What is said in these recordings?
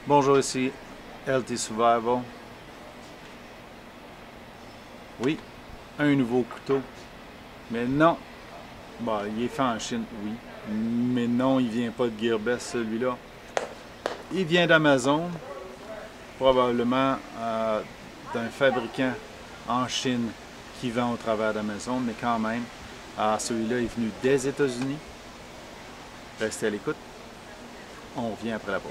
Bonjour, ici LT Survival. Oui, un nouveau couteau. Mais non, bon, il est fait en Chine, oui. Mais non, il vient pas de Gearbest, celui-là. Il vient d'Amazon, probablement d'un fabricant en Chine qui vend au travers d'Amazon, mais quand même, celui-là est venu des États-Unis. Restez à l'écoute. On revient après la pause.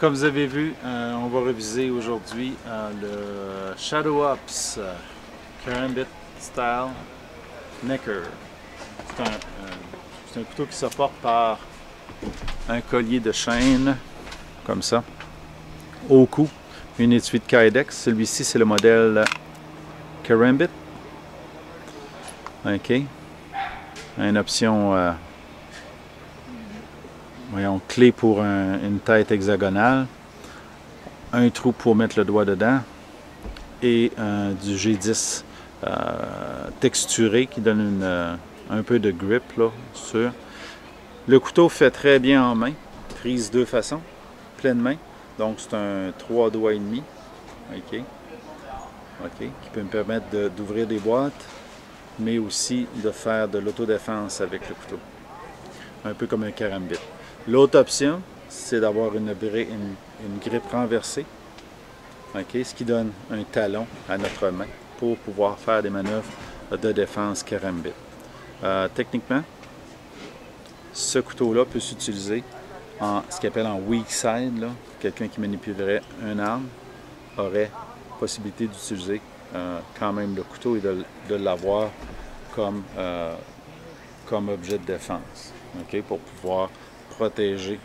Comme vous avez vu, on va réviser aujourd'hui le Shadow Ops Karambit Style Necker. C'est un couteau qui se porte par un collier de chaîne, comme ça, au cou, une étui de Kydex. Celui-ci, c'est le modèle Karambit. OK. Une option voyons, clé pour une tête hexagonale, un trou pour mettre le doigt dedans et du G10 texturé qui donne un peu de grip là, sur. Le couteau fait très bien en main, prise de façon, pleine main, donc c'est un 3 doigts et demi, OK, qui peut me permettre d'ouvrir des boîtes, mais aussi de faire de l'autodéfense avec le couteau, un peu comme un karambit. L'autre option, c'est d'avoir une grippe renversée, ce qui donne un talon à notre main pour pouvoir faire des manœuvres de défense karambit. Techniquement, ce couteau-là peut s'utiliser en ce qu'on appelle en weak side. Quelqu'un qui manipulerait une arme aurait possibilité d'utiliser quand même le couteau et de l'avoir comme objet de défense, pour pouvoir protéger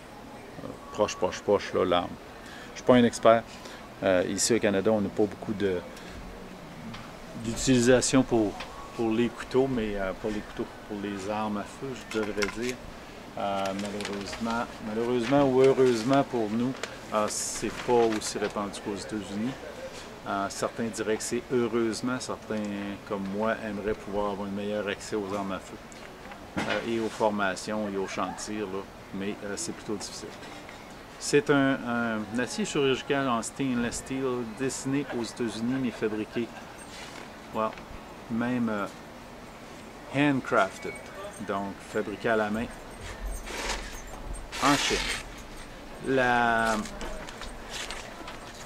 proche l'arme. Je ne suis pas un expert. Ici au Canada, on n'a pas beaucoup d'utilisation pour les couteaux, mais pour les armes à feu, je devrais dire. Malheureusement ou heureusement pour nous, c'est pas aussi répandu qu'aux États-Unis. Certains diraient que c'est heureusement, certains comme moi aimeraient pouvoir avoir un meilleur accès aux armes à feu et aux formations et aux champs de tir, là, mais c'est plutôt difficile. C'est un acier chirurgical en stainless steel dessiné aux États-Unis mais fabriqué, même handcrafted, donc fabriqué à la main en Chine.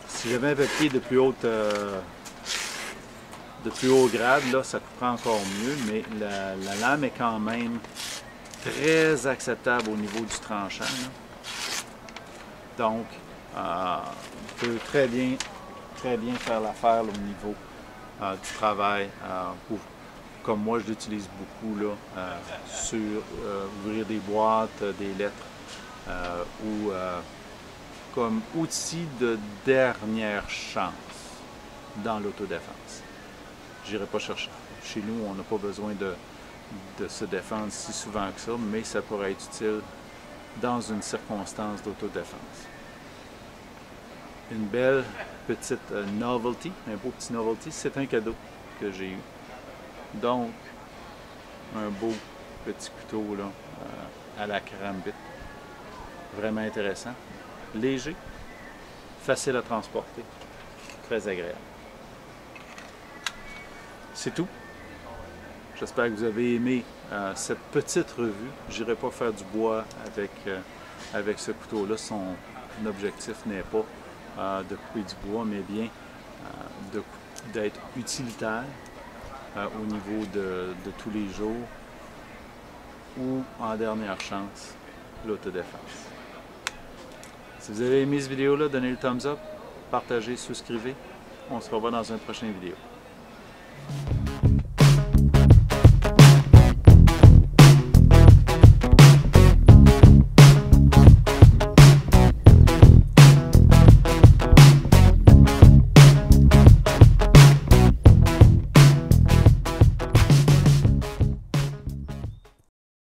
Si j'avais un papier de plus haut grade, là, ça couperait encore mieux, mais la lame est quand même très acceptable au niveau du tranchant. Là. Donc, on peut très bien faire l'affaire au niveau du travail. Comme moi, je l'utilise beaucoup là, sur ouvrir des boîtes, des lettres, ou comme outil de dernière chance dans l'autodéfense. Je n'irai pas chercher. Chez nous, on n'a pas besoin de se défendre si souvent que ça, mais ça pourrait être utile dans une circonstance d'autodéfense. Une belle petite novelty, un beau petit novelty, c'est un cadeau que j'ai eu. Donc, un beau petit couteau là, à la karambit. Vraiment intéressant. Léger, facile à transporter, très agréable. C'est tout. J'espère que vous avez aimé cette petite revue. Je n'irai pas faire du bois avec ce couteau-là. Son objectif n'est pas de couper du bois, mais bien d'être utilitaire au niveau de tous les jours ou, en dernière chance, l'autodéfense. Si vous avez aimé cette vidéo-là, donnez le thumbs up, partagez, souscrivez. On se revoit dans une prochaine vidéo.